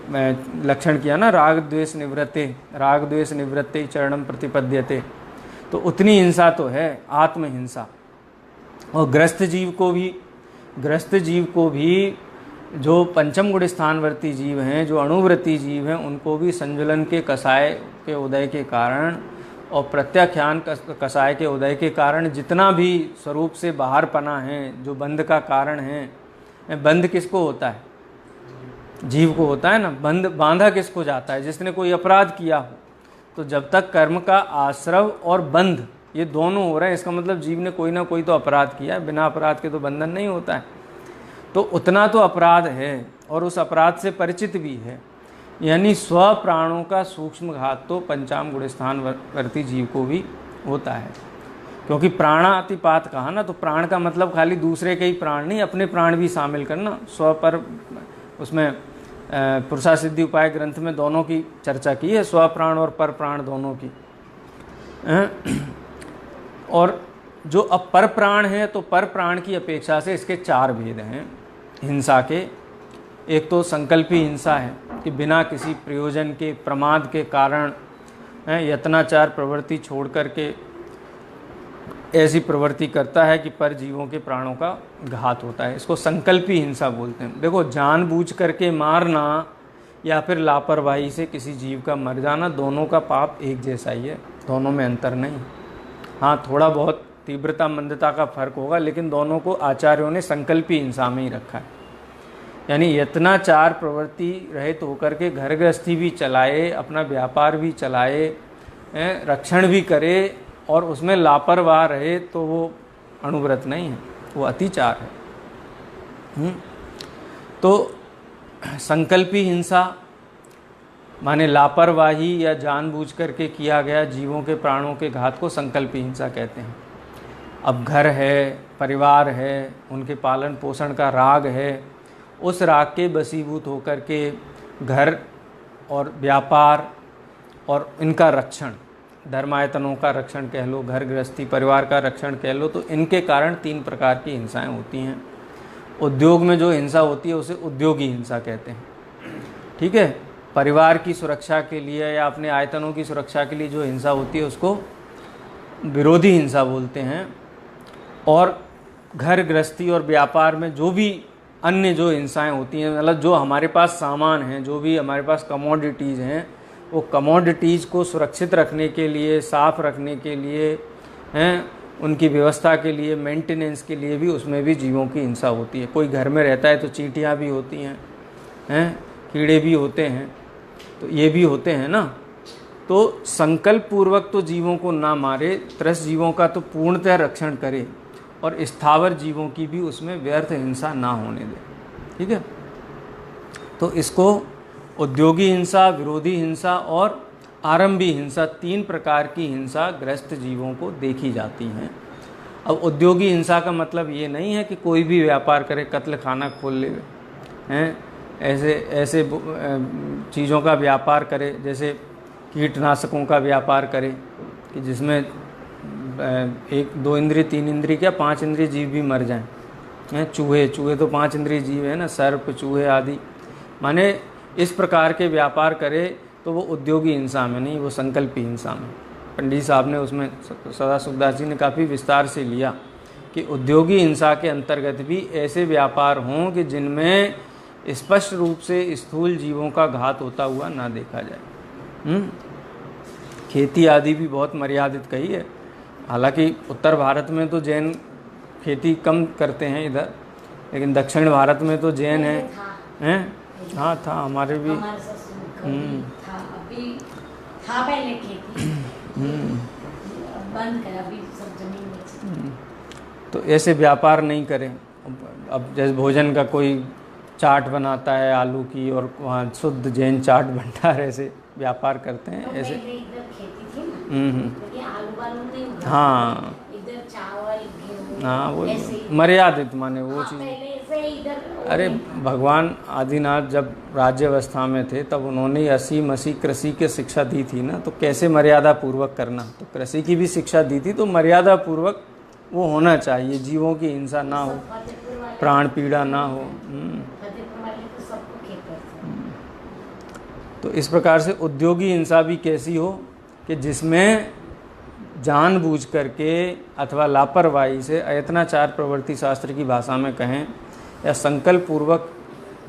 मैं लक्षण किया ना, राग द्वेष निवृत्ते, राग द्वेष निवृत्ते चरणम प्रतिपद्यते। तो तो उतनी हिंसा तो है आत्महिंसा। और ग्रस्त जीव को भी जो पंचम गुण स्थानवर्ती जीव हैं, जो अणुव्रती जीव हैं, उनको भी संजुलन के कसाय के उदय के कारण और प्रत्याख्यान कसाय के उदय के कारण जितना भी स्वरूप से बाहर पना है, जो बंध का कारण है, बंध किसको होता है? जीव को होता है ना। बंध बांधा किसको जाता है? जिसने कोई अपराध किया हो। तो जब तक कर्म का आश्रव और बंध ये दोनों हो रहे हैं, इसका मतलब जीव ने कोई ना कोई तो अपराध किया है। बिना अपराध के तो बंधन नहीं होता है। तो उतना तो अपराध है और उस अपराध से परिचित भी है। यानी स्व प्राणों का सूक्ष्म घात तो पंचाम गुण स्थानवर्ती जीव को भी होता है। क्योंकि प्राणातिपात कहा ना, तो प्राण का मतलब खाली दूसरे के ही प्राण नहीं, अपने प्राण भी शामिल करना। स्व पर उसमें पुरुषा सिद्धि उपाय ग्रंथ में दोनों की चर्चा की है, स्व प्राण और पर प्राण दोनों की। और जो अब पर प्राण है, तो पर प्राण की अपेक्षा से इसके 4 भेद हैं हिंसा के। एक तो संकल्पी हिंसा है कि बिना किसी प्रयोजन के, प्रमाद के कारण यत्नाचार प्रवृत्ति छोड़ करके ऐसी प्रवृत्ति करता है कि पर जीवों के प्राणों का घात होता है। इसको संकल्पी हिंसा बोलते हैं। देखो, जानबूझ करके मारना या फिर लापरवाही से किसी जीव का मर जाना, दोनों का पाप एक जैसा ही है, दोनों में अंतर नहीं। हाँ, थोड़ा बहुत तीव्रता मंदता का फर्क होगा, लेकिन दोनों को आचार्यों ने संकल्पी हिंसा में ही रखा है। यानी यत्नाचार प्रवृत्ति रहित होकर के घर गृहस्थी भी चलाए, अपना व्यापार भी चलाए, रक्षण भी करे और उसमें लापरवाह रहे, तो वो अणुव्रत नहीं है, वो अतिचार है। तो संकल्पी हिंसा माने लापरवाही या जानबूझ करके किया गया जीवों के प्राणों के घात को संकल्पी हिंसा कहते हैं। अब घर है, परिवार है, उनके पालन पोषण का राग है, उस राग के बसीभूत होकर के घर और व्यापार और इनका रक्षण, धर्मायतनों का रक्षण कह लो, घर गृहस्थी परिवार का रक्षण कह लो, तो इनके कारण 3 प्रकार की हिंसाएं होती हैं। उद्योग में जो हिंसा होती है उसे उद्योगी हिंसा कहते हैं। ठीक है, परिवार की सुरक्षा के लिए या अपने आयतनों की सुरक्षा के लिए जो हिंसा होती है उसको विरोधी हिंसा बोलते हैं। और घर गृहस्थी और व्यापार में जो भी अन्य जो हिंसाएं होती हैं, मतलब जो हमारे पास सामान हैं, जो भी हमारे पास कमोडिटीज़ हैं, वो कमोडिटीज़ को सुरक्षित रखने के लिए, साफ रखने के लिए हैं, उनकी व्यवस्था के लिए, मेंटेनेंस के लिए भी उसमें भी जीवों की हिंसा होती है। कोई घर में रहता है तो चींटियाँ भी होती हैं, कीड़े भी होते हैं, तो ये भी होते हैं ना। तो संकल्प पूर्वक तो जीवों को ना मारे, त्रस्त जीवों का तो पूर्णतः रक्षण करे और स्थावर जीवों की भी उसमें व्यर्थ हिंसा ना होने दे। ठीक है, तो इसको उद्योगी हिंसा, विरोधी हिंसा और आरंभी हिंसा, 3 प्रकार की हिंसा ग्रस्त जीवों को देखी जाती हैं। अब उद्योगी हिंसा का मतलब ये नहीं है कि कोई भी व्यापार करे, कत्ल खाना खोल ले हैं, ऐसे चीज़ों का व्यापार करे, जैसे कीटनाशकों का व्यापार करे कि जिसमें 1, 2 इंद्रिय, 3 इंद्रिय, क्या 5 इंद्रिय जीव भी मर जाएं। चूहे तो 5 इंद्रिय जीव है ना, सर्प, चूहे आदि। माने इस प्रकार के व्यापार करे तो वो उद्योगी हिंसा में नहीं, वो संकल्पी हिंसा में। पंडित साहब ने उसमें, सदा सुखदास जी ने काफ़ी विस्तार से लिया कि उद्योगी हिंसा के अंतर्गत भी ऐसे व्यापार हों कि जिनमें स्पष्ट रूप से स्थूल जीवों का घात होता हुआ ना देखा जाए। खेती आदि भी बहुत मर्यादित कही है। हालांकि उत्तर भारत में तो जैन खेती कम करते हैं इधर, लेकिन दक्षिण भारत में तो जैन हैं। हाँ, था हमारे भी। था, अभी था पहले खेती, बंद कर, अभी सब जमीन बेच। तो ऐसे व्यापार नहीं करें। अब जैसे भोजन का कोई चाट बनाता है आलू की, और वहाँ शुद्ध जैन चाट भंडार ऐसे व्यापार करते हैं। तो ऐसे इधर खेती थी ना, तो ये आलू बालू नहीं उगाते, हाँ, इधर चावल, गेहूं, हाँ, वो ऐसे मर्यादित माने वो हाँ, चीज़। पहले से इधर। अरे भगवान आदिनाथ जब राज्य अवस्था में थे तब उन्होंने 80 कृषि की शिक्षा दी थी ना, तो कैसे मर्यादा पूर्वक करना, तो कृषि की भी शिक्षा दी थी, तो मर्यादा पूर्वक वो होना चाहिए, जीवों की हिंसा ना हो, प्राण पीड़ा ना हो। तो इस प्रकार से उद्योगी हिंसा भी कैसी हो कि जिसमें जानबूझ करके अथवा लापरवाही से अयत्नाचार प्रवृत्ति शास्त्र की भाषा में कहें या संकल्प पूर्वक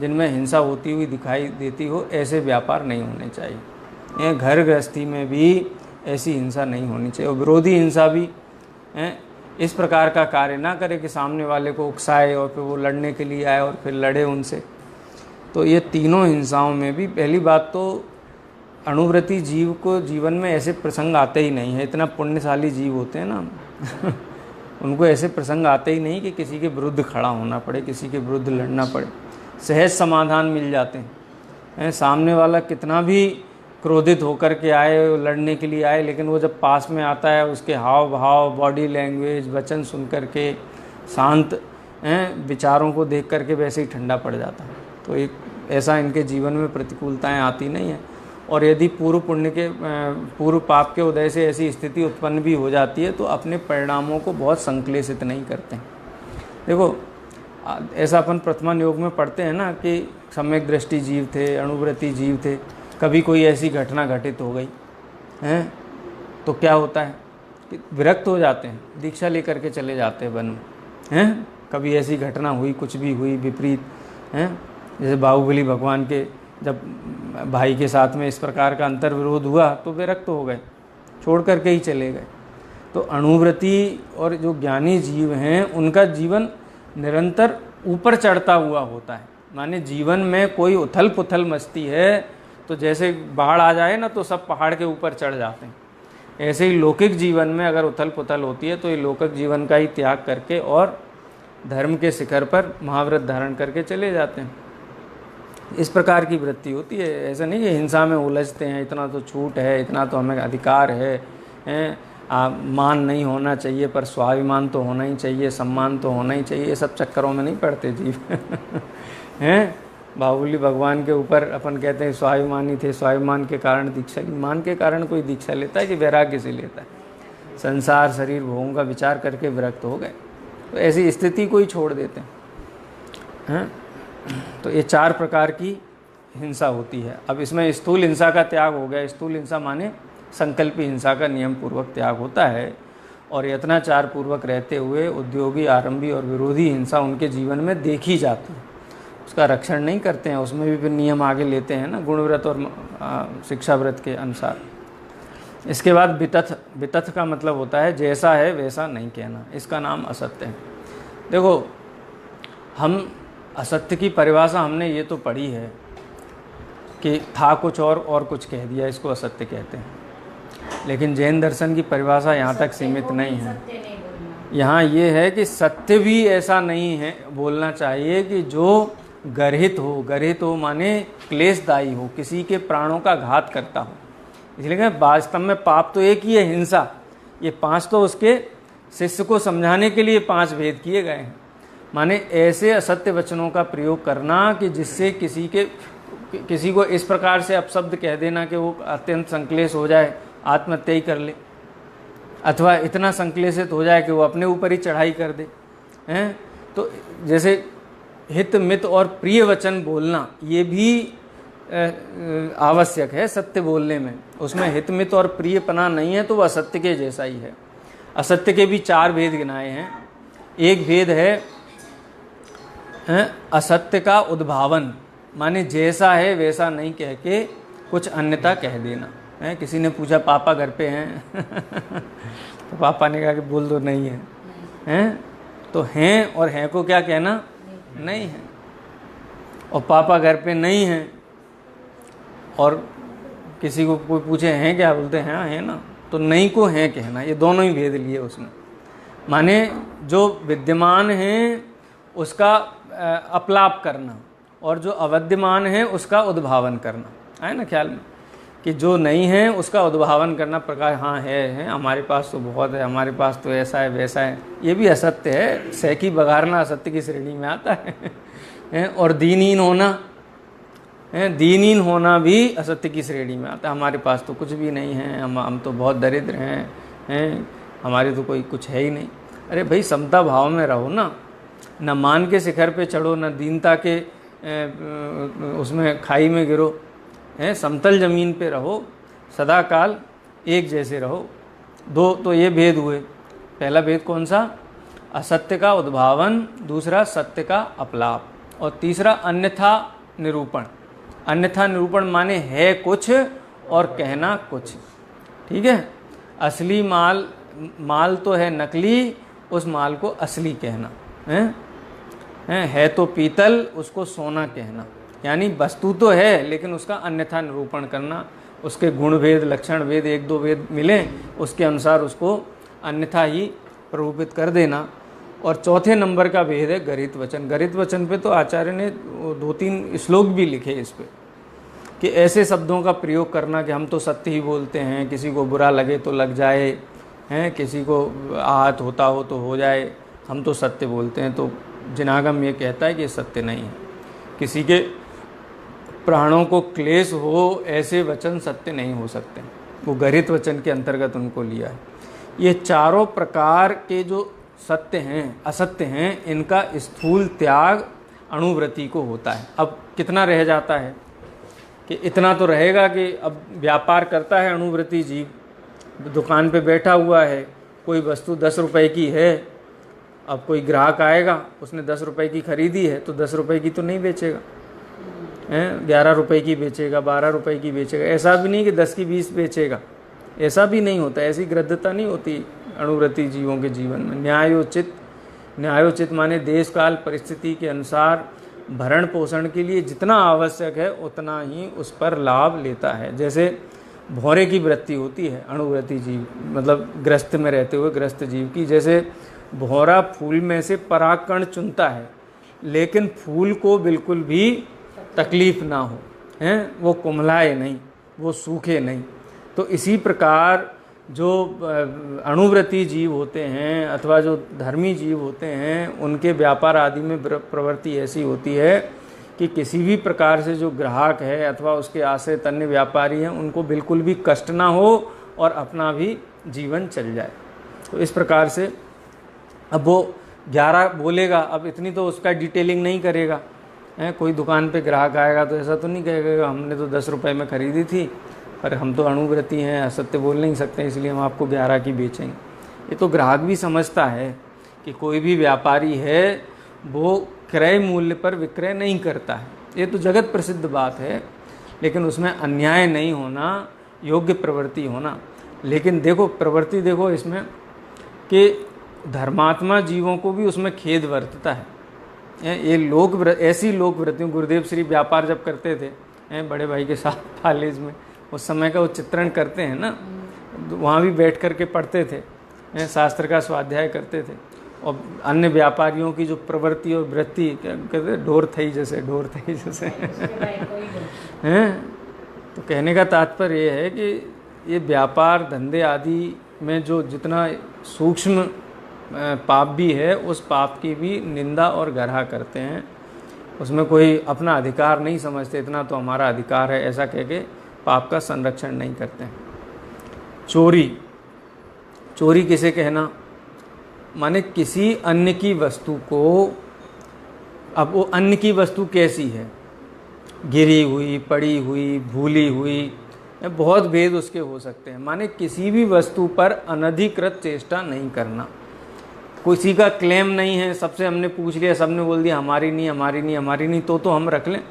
जिनमें हिंसा होती हुई दिखाई देती हो, ऐसे व्यापार नहीं होने चाहिए। घर गृहस्थी में भी ऐसी हिंसा नहीं होनी चाहिए। और विरोधी हिंसा भी इस प्रकार का कार्य ना करे कि सामने वाले को उकसाए और फिर वो लड़ने के लिए आए और फिर लड़े उनसे। तो ये तीनों हिंसाओं में भी पहली बात तो अणुव्रती जीव को जीवन में ऐसे प्रसंग आते ही नहीं है। इतना पुण्यशाली जीव होते हैं ना उनको ऐसे प्रसंग आते ही नहीं कि किसी के विरुद्ध खड़ा होना पड़े, किसी के विरुद्ध लड़ना पड़े। सहज समाधान मिल जाते हैं। सामने वाला कितना भी क्रोधित होकर के आए, लड़ने के लिए आए, लेकिन वो जब पास में आता है उसके हाव भाव, बॉडी लैंग्वेज, वचन सुन करके, शांत विचारों को देख करके वैसे ही ठंडा पड़ जाता है। तो एक ऐसा इनके जीवन में प्रतिकूलताएं आती नहीं है। और यदि पूर्व पाप के उदय से ऐसी स्थिति उत्पन्न भी हो जाती है तो अपने परिणामों को बहुत संक्लेशित नहीं करते हैं। देखो ऐसा अपन प्रथमा योग में पढ़ते हैं ना कि सम्यक दृष्टि जीव थे, अणुव्रती जीव थे, कभी कोई ऐसी घटना घटित हो गई हैं तो क्या होता है कि विरक्त हो जाते हैं, दीक्षा लेकर के चले जाते हैं वन में। हैं कभी ऐसी घटना हुई, कुछ भी हुई विपरीत, हैं जैसे बाहुबली भगवान के जब भाई के साथ में इस प्रकार का अंतर विरोध हुआ तो विरक्त हो गए, छोड़ करके ही चले गए। तो अणुव्रती और जो ज्ञानी जीव हैं उनका जीवन निरंतर ऊपर चढ़ता हुआ होता है। माने जीवन में कोई उथल पुथल मस्ती है तो जैसे बाढ़ आ जाए ना तो सब पहाड़ के ऊपर चढ़ जाते हैं, ऐसे ही लौकिक जीवन में अगर उथल पुथल होती है तो ये लौकिक जीवन का ही त्याग करके और धर्म के शिखर पर महाव्रत धारण करके चले जाते हैं। इस प्रकार की वृत्ति होती है। ऐसा नहीं कि हिंसा में उलझते हैं, इतना तो छूट है, इतना तो हमें अधिकार है, मान नहीं होना चाहिए पर स्वाभिमान तो होना ही चाहिए, सम्मान तो होना ही चाहिए, ये सब चक्करों में नहीं पड़ते जीव हैं। बाहुबली भगवान के ऊपर अपन कहते हैं स्वाभिमानी थे, स्वाभिमान के कारण दीक्षा ली। मान के कारण कोई दीक्षा लेता है कि वैराग्य से लेता है? संसार शरीर भोगों का विचार करके विरक्त हो गए, तो ऐसी स्थिति को ही छोड़ देते हैं। तो ये 4 प्रकार की हिंसा होती है। अब इसमें स्थूल हिंसा का त्याग हो गया। स्थूल हिंसा माने संकल्पी हिंसा का नियम पूर्वक त्याग होता है और यत्नाचार पूर्वक रहते हुए उद्योगी, आरंभी और विरोधी हिंसा उनके जीवन में देखी जाती है। उसका रक्षण नहीं करते हैं, उसमें भी फिर नियम आगे लेते हैं ना, गुणव्रत और शिक्षाव्रत के अनुसार। इसके बाद वितथ का मतलब होता है जैसा है वैसा नहीं कहना। इसका नाम असत्य है। देखो हम असत्य की परिभाषा हमने ये तो पढ़ी है कि था कुछ और कुछ कह दिया, इसको असत्य कहते हैं। लेकिन जैन दर्शन की परिभाषा यहाँ तक सीमित नहीं है। यहाँ ये है कि सत्य भी ऐसा नहीं है बोलना चाहिए कि जो गर्हित हो माने क्लेशदायी हो, किसी के प्राणों का घात करता हो। इसलिए वास्तव में पाप तो एक ही है, हिंसा। ये 5 तो उसके शिष्य को समझाने के लिए 5 भेद किए गए हैं। माने ऐसे असत्य वचनों का प्रयोग करना कि जिससे किसी को इस प्रकार से अपशब्द कह देना कि वो अत्यंत संक्लेश हो जाए, आत्महत्या ही कर ले, अथवा इतना संक्लेशित हो जाए कि वो अपने ऊपर ही चढ़ाई कर दे हैं। तो जैसे हित मित और प्रिय वचन बोलना ये भी आवश्यक है सत्य बोलने में। उसमें हित मित और प्रियपना नहीं है तो वह असत्य के जैसा ही है। असत्य के भी 4 भेद गिनाए हैं। एक भेद है असत्य का उद्भावन, माने जैसा है वैसा नहीं कह के कुछ अन्यथा कह देना है। किसी ने पूछा पापा घर पे हैं तो पापा ने कहा कि बोल दो नहीं है, हैं तो हैं और हैं को क्या कहना, नहीं है। और पापा घर पे नहीं हैं और किसी को कोई पूछे हैं क्या, बोलते हैं हाँ है ना, तो नहीं को हैं कहना। ये दोनों ही भेद लिए उसमें। माने जो विद्यमान है उसका अपलाप करना और जो अविद्यमान है उसका उद्भावन करना, है ना ख्याल में, कि जो नहीं है उसका उद्भावन करना। प्रकार हाँ है हमारे पास तो बहुत है, हमारे पास तो ऐसा है वैसा है, ये भी असत्य है। सैकी बघारना असत्य की श्रेणी में आता है। और दीनहीन होना भी असत्य की श्रेणी में आता है। हमारे पास तो कुछ भी नहीं है, हम तो बहुत दरिद्र हैं, हमारे तो कोई कुछ है ही नहीं। अरे भाई समता भाव में रहो ना, न मान के शिखर पे चढ़ो, न दीनता के उसमें खाई में गिरो, समतल जमीन पे रहो, सदा काल एक जैसे रहो, दो तो ये भेद हुए। पहला भेद कौन सा? असत्य का उद्भावन, दूसरा सत्य का अपलाप, और तीसरा अन्यथा निरूपण। अन्यथा निरूपण माने है कुछ और कहना कुछ। ठीक है, असली माल तो है नकली, उस माल को असली कहना है तो पीतल, उसको सोना कहना। यानी वस्तु तो है लेकिन उसका अन्यथा निरूपण करना, उसके गुण भेद, लक्षण भेद, एक दो भेद मिले उसके अनुसार उसको अन्यथा ही प्ररूपित कर देना। और चौथे नंबर का भेद है गरित वचन। गरित वचन पे तो आचार्य ने 2-3 श्लोक भी लिखे इस पे, कि ऐसे शब्दों का प्रयोग करना कि हम तो सत्य ही बोलते हैं, किसी को बुरा लगे तो लग जाए, हैं किसी को आहत होता हो तो हो जाए, हम तो सत्य बोलते हैं। तो जिनागम ये कहता है कि सत्य नहीं है, किसी के प्राणों को क्लेश हो ऐसे वचन सत्य नहीं हो सकते। वो गरित वचन के अंतर्गत उनको लिया है। ये चारों प्रकार के जो सत्य हैं, असत्य हैं, इनका स्थूल त्याग अणुव्रति को होता है। अब कितना रह जाता है कि इतना तो रहेगा कि अब व्यापार करता है अणुव्रति जीव, दुकान पे बैठा हुआ है, कोई वस्तु 10 रुपए की है, अब कोई ग्राहक आएगा, उसने 10 रुपए की खरीदी है तो 10 रुपए की तो नहीं बेचेगा, 11 रुपए की बेचेगा, 12 रुपए की बेचेगा। ऐसा भी नहीं कि 10 की 20 बेचेगा, ऐसा भी नहीं होता, ऐसी ग्रद्धता नहीं होती अणुव्रति जीवों के जीवन में। न्यायोचित माने देश काल परिस्थिति के अनुसार भरण पोषण के लिए जितना आवश्यक है उतना ही उस पर लाभ लेता है। जैसे भौरे की वृत्ति होती है अणुव्रति जीव, मतलब ग्रस्त में रहते हुए ग्रस्त जीव की। जैसे भौरा फूल में से परागकण चुनता है लेकिन फूल को बिल्कुल भी तकलीफ ना हो, वो कुम्हलाए नहीं, वो सूखे नहीं। तो इसी प्रकार जो अणुव्रति जीव होते हैं अथवा जो धर्मी जीव होते हैं, उनके व्यापार आदि में प्रवृत्ति ऐसी होती है कि किसी भी प्रकार से जो ग्राहक है अथवा उसके आश्रित अन्य व्यापारी हैं, उनको बिल्कुल भी कष्ट ना हो और अपना भी जीवन चल जाए। तो इस प्रकार से अब वो 11 बोलेगा, अब इतनी तो उसका डिटेलिंग नहीं करेगा। कोई दुकान पे ग्राहक आएगा तो ऐसा तो नहीं कहेगा हमने तो 10 रुपए में ख़रीदी थी, पर हम तो अणुव्रति हैं, असत्य बोल नहीं सकते, इसलिए हम आपको 11 की बेचेंगे। ये तो ग्राहक भी समझता है कि कोई भी व्यापारी है वो क्रय मूल्य पर विक्रय नहीं करता है, ये तो जगत प्रसिद्ध बात है। लेकिन उसमें अन्याय नहीं होना, योग्य प्रवृत्ति होना। लेकिन देखो प्रवृत्ति देखो इसमें कि धर्मात्मा जीवों को भी उसमें खेद वर्तता है। ये ऐसी लोक वृत्तियों, गुरुदेव श्री व्यापार जब करते थे बड़े भाई के साथ कॉलेज में, उस समय का वो चित्रण करते हैं ना, वहाँ भी बैठ कर के पढ़ते थे, शास्त्र का स्वाध्याय करते थे। और अन्य व्यापारियों की जो प्रवृत्ति और वृत्ति क्या कहते, ढोर थई जैसे हैं। तो कहने का तात्पर्य ये है कि ये व्यापार धंधे आदि में जो जितना सूक्ष्म पाप भी है, उस पाप की भी निंदा और गर्हा करते हैं। उसमें कोई अपना अधिकार नहीं समझते, इतना तो हमारा अधिकार है ऐसा कह के पाप का संरक्षण नहीं करते हैं। चोरी किसे कहना? माने किसी अन्य की वस्तु को, अब वो अन्य की वस्तु कैसी है, गिरी हुई, पड़ी हुई, भूली हुई, बहुत भेद उसके हो सकते हैं। माने किसी भी वस्तु पर अनधिकृत चेष्टा नहीं करना। किसी का क्लेम नहीं है, सबसे हमने पूछ लिया, सबने बोल दिया हमारी नहीं हमारी नहीं हमारी नहीं, तो हम रख लें।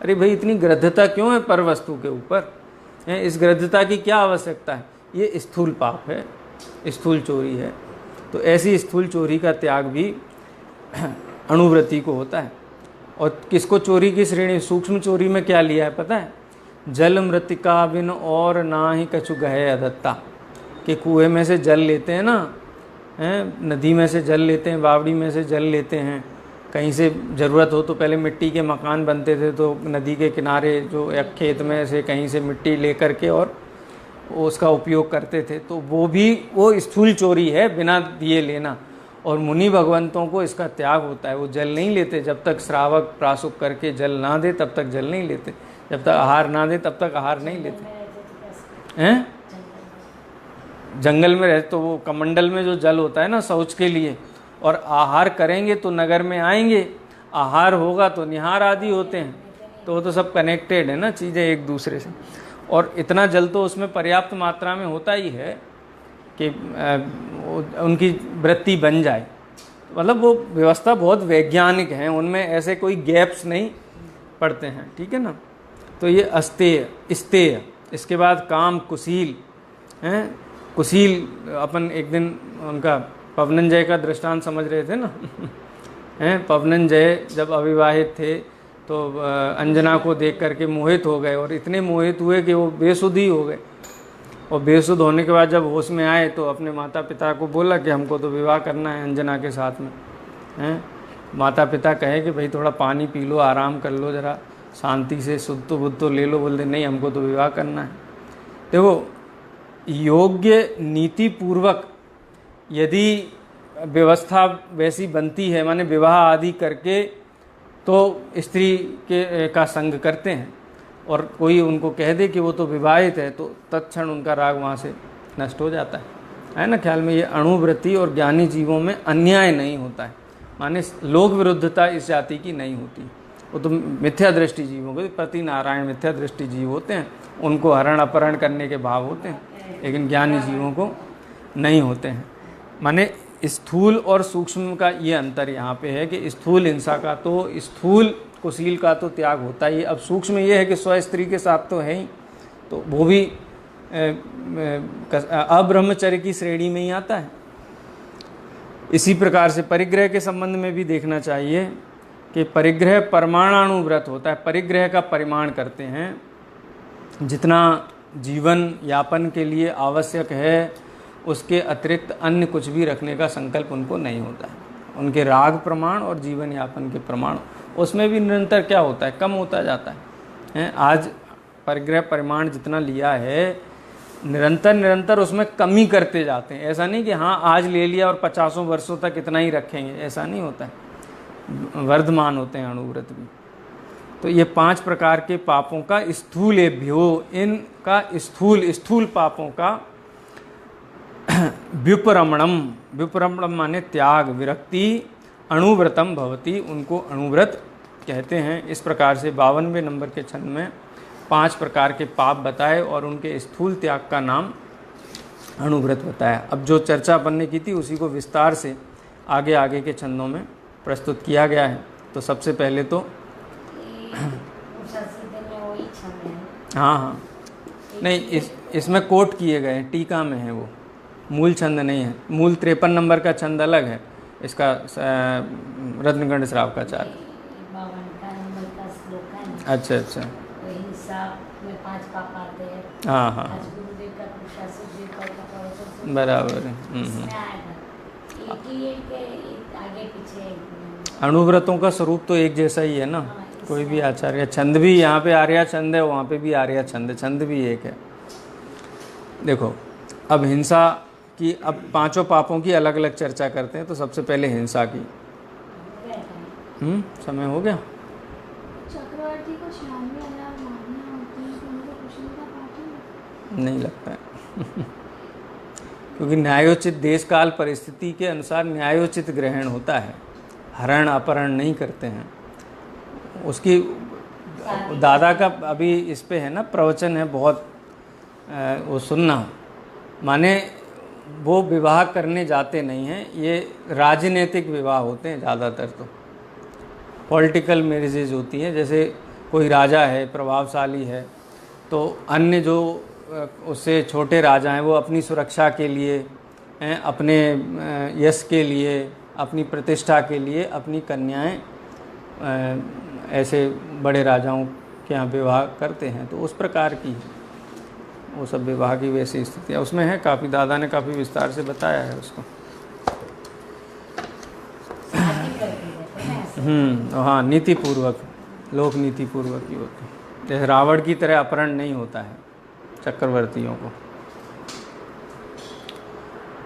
अरे भाई इतनी ग्रद्धता क्यों है पर वस्तु के ऊपर? इस ग्रद्धता की क्या आवश्यकता है? ये स्थूल पाप है, स्थूल चोरी है। तो ऐसी स्थूल चोरी का त्याग भी अणुव्रति को होता है। और किसको चोरी की श्रेणी? सूक्ष्म चोरी में क्या लिया है पता है? जल मृतिका बिन और ना ही कछु गहे अदत्ता। कि कुएं में से जल लेते हैं ना, नदी में से जल लेते हैं, बावड़ी में से जल लेते हैं, कहीं से ज़रूरत हो तो पहले मिट्टी के मकान बनते थे, तो नदी के किनारे जो एक खेत में से कहीं से मिट्टी ले करके और उसका उपयोग करते थे। तो वो स्थूल चोरी है, बिना दिए लेना। और मुनि भगवंतों को इसका त्याग होता है, वो जल नहीं लेते जब तक श्रावक प्राशुक करके जल ना दे तब तक जल नहीं लेते, जब तक आहार ना दे तब तक आहार नहीं लेते हैं। जंगल में रहे तो वो कमंडल में जो जल होता है ना शौच के लिए, और आहार करेंगे तो नगर में आएंगे, आहार होगा तो निहार आदि होते हैं। तो वो तो सब कनेक्टेड है ना चीज़ें एक दूसरे से। और इतना जल तो उसमें पर्याप्त मात्रा में होता ही है कि उनकी वृत्ति बन जाए। मतलब वो व्यवस्था बहुत वैज्ञानिक है, उनमें ऐसे कोई गैप्स नहीं पड़ते हैं, ठीक है ना। तो ये अस्तेय, स्तेय, इसके बाद काम, कुशील हैं। कुशील अपन एक दिन उनका पवनंजय का दृष्टांत समझ रहे थे ना हैं। पवनंजय जब अविवाहित थे तो अंजना को देख करके मोहित हो गए, और इतने मोहित हुए कि वो बेसुध ही हो गए। और बेसुध होने के बाद जब होश में आए तो अपने माता पिता को बोला कि हमको तो विवाह करना है अंजना के साथ में, हैं। माता पिता कहे कि भाई थोड़ा पानी पी लो, आराम कर लो, ज़रा शांति से शुद्ध तो बुद्ध तो ले लो। बोलते नहीं, हमको तो विवाह करना है। देखो, योग्य नीति पूर्वक यदि व्यवस्था वैसी बनती है, माने विवाह आदि करके तो स्त्री का संग करते हैं, और कोई उनको कह दे कि वो तो विवाहित है, तो तत्क्षण उनका राग वहाँ से नष्ट हो जाता है ना। ख्याल में ये अणुवृत्ति और ज्ञानी जीवों में अन्याय नहीं होता है, माने लोक विरुद्धता इस जाति की नहीं होती। वो तो मिथ्या दृष्टि जीव हो गए, प्रति नारायण मिथ्या दृष्टि जीव होते हैं, उनको हरण अपहरण करने के भाव होते हैं, लेकिन ज्ञानी जीवों को नहीं होते हैं। माने स्थूल और सूक्ष्म का ये अंतर यहाँ पे है कि स्थूल हिंसा का तो, स्थूल कुशील का तो त्याग होता ही। अब सूक्ष्म ये है कि स्व स्त्री के साथ तो है ही, तो वो भी अब्रह्मचर्य की श्रेणी में ही आता है। इसी प्रकार से परिग्रह के संबंध में भी देखना चाहिए कि परिग्रह परमाणानुव्रत होता है। परिग्रह का परिमाण करते हैं, जितना जीवन यापन के लिए आवश्यक है उसके अतिरिक्त अन्य कुछ भी रखने का संकल्प उनको नहीं होता है। उनके राग प्रमाण और जीवन यापन के प्रमाण, उसमें भी निरंतर क्या होता है, कम होता जाता है। आज परिग्रह परिमाण जितना लिया है, निरंतर उसमें कमी करते जाते हैं। ऐसा नहीं कि हाँ आज ले लिया और 50 वर्षों तक इतना ही रखेंगे, ऐसा नहीं होता है। वर्धमान होते हैं अणुव्रत भी। तो ये 5 प्रकार के पापों का स्थूलेभ्यो, इनका स्थूल पापों का व्युपरमणम, व्युपरमणम माने त्याग, विरक्ति, अणुव्रतम भवति, उनको अणुव्रत कहते हैं। इस प्रकार से 52वें नंबर के छंद में 5 प्रकार के पाप बताए और उनके स्थूल त्याग का नाम अणुव्रत बताया। अब जो चर्चा अपन ने की थी उसी को विस्तार से आगे के छंदों में प्रस्तुत किया गया है। तो सबसे पहले तो हाँ, नहीं इसमें कोट किए गए हैं, टीका में है, वो मूल छंद नहीं है। मूल 53 नंबर का छंद अलग है, इसका रत्नगंड श्रावकाचार्य। अच्छा अच्छा, हाँ, बराबर। अणुव्रतों का स्वरूप तो एक जैसा ही है ना, कोई भी आचार्य। छंद भी यहाँ पे आर्या छंद है, वहाँ पे भी आर्या छंद, छंद भी एक है। देखो, अब हिंसा की, अब 5 पापों की अलग अलग चर्चा करते हैं। तो सबसे पहले हिंसा की। समय हो गया। चक्रवर्ती को 96 अलग मारना होती है, तो उनको कुशल का पाठ नहीं लगता है क्योंकि न्यायोचित देश काल परिस्थिति के अनुसार न्यायोचित ग्रहण होता है, हरण अपहरण नहीं करते हैं। उसकी दादा का अभी इस पे है ना प्रवचन है बहुत, वो सुनना। माने वो विवाह करने जाते नहीं हैं, ये राजनीतिक विवाह होते हैं ज़्यादातर। तो पॉलिटिकल मैरिजेज होती हैं। जैसे कोई राजा है, प्रभावशाली है, तो अन्य जो उससे छोटे राजा हैं वो अपनी सुरक्षा के लिए, अपने यश के लिए, अपनी प्रतिष्ठा के लिए अपनी कन्याएं ऐसे बड़े राजाओं के यहाँ विवाह करते हैं। तो उस प्रकार की वो सब विवाह की वैसी स्थितियाँ उसमें है। काफ़ी दादा ने काफ़ी विस्तार से बताया है उसको। हाँ, नीतिपूर्वक, लोक नीतिपूर्वक ही होते हैं। जैसे रावण की तरह अपहरण नहीं होता है चक्रवर्तियों को।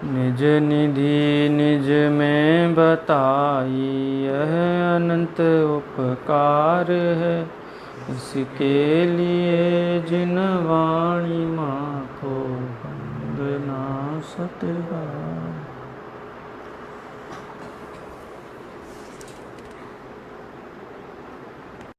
निज निधि निज में बताई यह अनंत उपकार है, इसके लिए जिन वाणी माँ को वंदना सतबार।